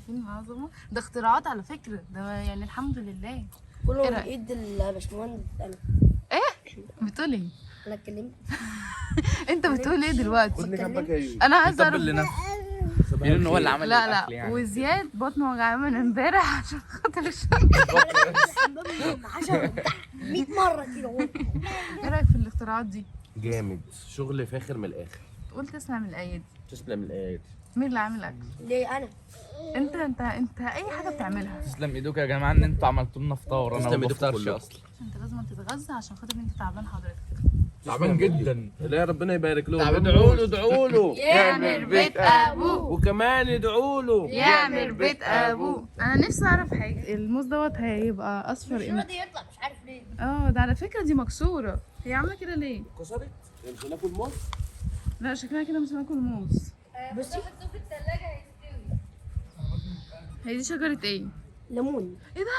شايفين العظمه؟ ده اختراعات على فكره، ده يعني الحمد لله. كله إيه من رأيك؟ ايد الباشمهندس انا. ايه بتقول ايه؟ انا اتكلمت. انت بتقول ايه دلوقتي؟ خدني جنبك يا يوسف. انا عايزه طب اعرف. لنفسه بيقول ان هو اللي عمل لا الاكل لا، يعني. وزياد بطنه وجعان من امبارح عشان خاطر الشنطه. 10 100 مره كده. ايه رايك في الاختراعات دي؟ جامد، شغل فاخر من الاخر. قول تسلم الايادي. تسلم الايات. مين اللي عامل اكل؟ ليه انا؟ انت اي حاجه بتعملها. تسلم ايدوك يا جماعه ان انتوا عملتوا لنا فطار، انا تسلم ما إيدكم بفطرش كلكم. اصلا. انت لازم تتغذى عشان خاطر انت تعبان حضرتك. تعبان جدا. لا ربنا يبارك له. تعبان ادعوا موت. له ادعوا له. يعمل بيت ابوه. وكمان ادعوا له. يعمل بيت ابوه. انا نفسي اعرف حاجه، الموز دوت هيبقى اصفر مش امتى؟ راضي يطلع مش عارف ليه. ده على فكره دي مكسوره، هي عامله كده ليه؟ كسرت؟ مش هناكل موز؟ لا شكلها كده مش هناكل موز. بصي في الثلاجة هيستوي. هي دي شجره ايه؟ ليمون. ايه ده؟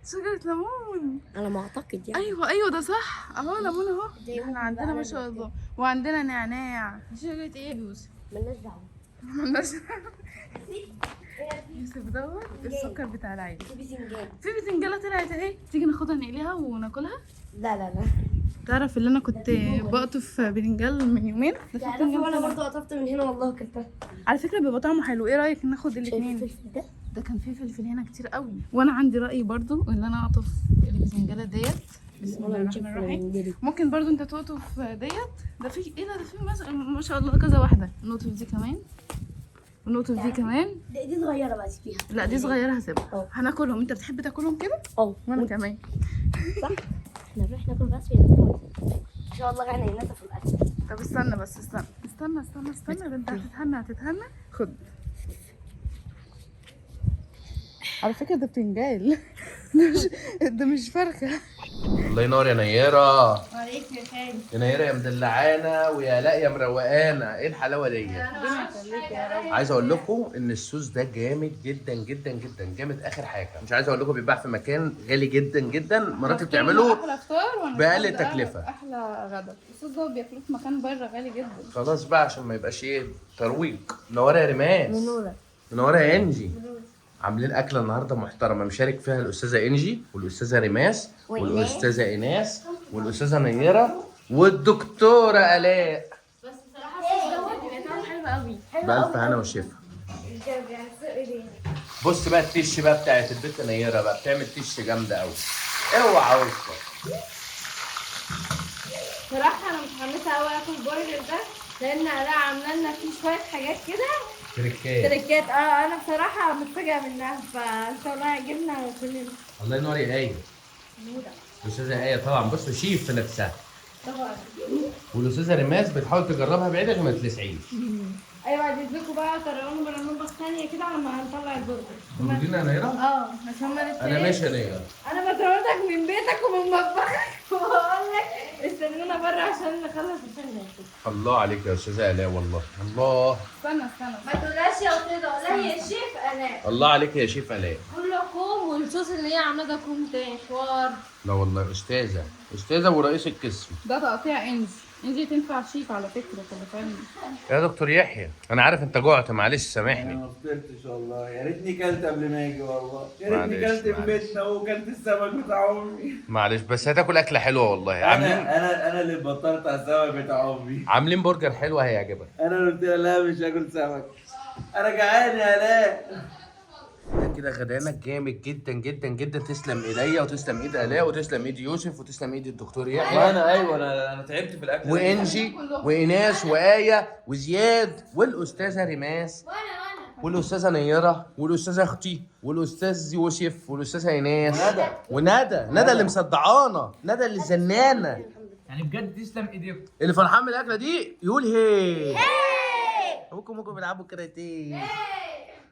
شجره ليمون. على ما اعتقد يعني. ايوه ده صح اهو، ليمون اهو. زي احنا ما عندنا بقى ما أنا شاء قلت. الله، وعندنا نعناع. دي شجره ايه يا يوسف؟ مالناش دعوه. مالناش يوسف دوت السكر بتاع العيد. في باذنجان. في بتنجانه طلعت اهي، تيجي ناخدها نقليها وناكلها. لا لا لا. تعرف اللي انا كنت بقطف بتنجان من يومين؟ ده في تعرفي بتنجان وانا طلع. برضه قطفت من هنا والله كلتها. على فكره بيبقى طعمه حلو، ايه رايك ناخد شايف الاثنين؟ الفلفل ده؟ ده كان فيه فلفل هنا كتير قوي، وانا عندي راي برضو ان انا اقطف البتنجانه ديت. بسم الله الرحمن الرحيم. ممكن برضو انت تقطف ديت. ده في ايه ده في ما شاء الله كذا واحده. نقطف دي كمان ونقطف دي كمان. دي صغيره بس فيها. لا دي صغيره هسيبها. أه. هناكلهم. انت بتحب تاكلهم كده؟ وانا كمان. صح. احنا بنروح ناكل بس بينزلوا ان شاء الله غنى ينزل في الاكل. طب استنى بس استنى ده انت هتتهنى. خد. على فكره ده بتنجان. ده مش فرخه. الله ينور يا نيره. عليك يا خالد. يا نيره يا مدلعانا ويا لا يا مروقانا، ايه الحلاوه دي؟ عايز اقول لكم ان الصوص ده جامد جدا جدا جدا، جامد اخر حاجه. مش عايز اقول لكم بيتباع في مكان غالي جدا جدا، مراتي بتعمله احلى فطار بأقل تكلفة. احلى غدا. الصوص ده بياكلوه في مكان بره غالي جدا. خلاص بقى عشان ما يبقاش ايه ترويق. منوره يا ريماس. منورة. منوره يا انجي. عاملين اكله النهارده محترمه، مشارك فيها الاستاذه انجي والاستاذه ريماس والاستاذه ايناس والاستاذه نيره والدكتوره الاء. بس بصراحة الصوص دوت بيبقى طعمه حلو قوي. بألف هنا وشفا. بجد يعني سوق ايدينا. بص بقى التش بقى بتاعت البت نيره بقى بتعمل تش جامده قوي. اوعى وشك. بصراحة أنا متحمسة أوي آكل البرجر ده لأن ألاء عاملة لنا فيه شوية حاجات كده تركات. تريكات. أنا بصراحة متفاجئة منها فإن شاء الله هيعجبنا كلنا. الله ينور يا ايه. الاستاذه ايه طبعا بص شيف في نفسها. طبعا. والاستاذه ريماس بتحاول تجربها بعيد عشان ما تلسعيش. أيوة عايزينكم بقى طرقوني بره المطبخ ثانية كده على ما هنطلع البرجر. موجودين يا نيره؟ عشان ما نتفاجئش. انا ماشي يا نيره. أنا بطردك من بيتك ومن مطبخك وبقول لك استنونا بره عشان نخلص عشان ناكل. الله عليك يا استاذه الاء والله. الله. استنى ما تقولهاش يا وكده، قولها يا شيف ألاء. الله عليك يا شيف الاء. كلكم والصوص اللي هي عاملاه ده كوم تاني حوار. لا والله استاذه ورئيس القسم. ده تقطيع انجي تنفع شيف على فكره تليفون. يا دكتور يحيى انا عارف انت جوعت معلش سامحني. انا ما فطرتش والله، يا ريتني كلت قبل ما اجي والله، يا ريتني معلش، كلت في معلش. بيتنا وكلت السمك بتاع امي. معلش بس هتاكل اكله حلوه والله. عاملين انا اللي بطلت على السمك بتاع امي. عاملين برجر حلو هيعجبك. انا اللي قلت لها لا مش هاكل سمك، انا جعان يا لا. ده كده غدانك جامد جدا جدا جدا. تسلم ايديا وتسلم ايد الاء وتسلم ايد يوسف وتسلم ايد الدكتور يحيى وانا ايوه انا تعبت في الاكل. وانجي وايناس وايه وزياد والاستاذه ريماس والاستاذه نيره والاستاذه اختي والاستاذ يوسف والاستاذه ايناس وندى اللي مصدعانا، ندى اللي زنانه. يعني بجد تسلم ايديكم. اللي فرحان من الاكله دي يقول هي. ابوكم بيلعبوا كاراتيه.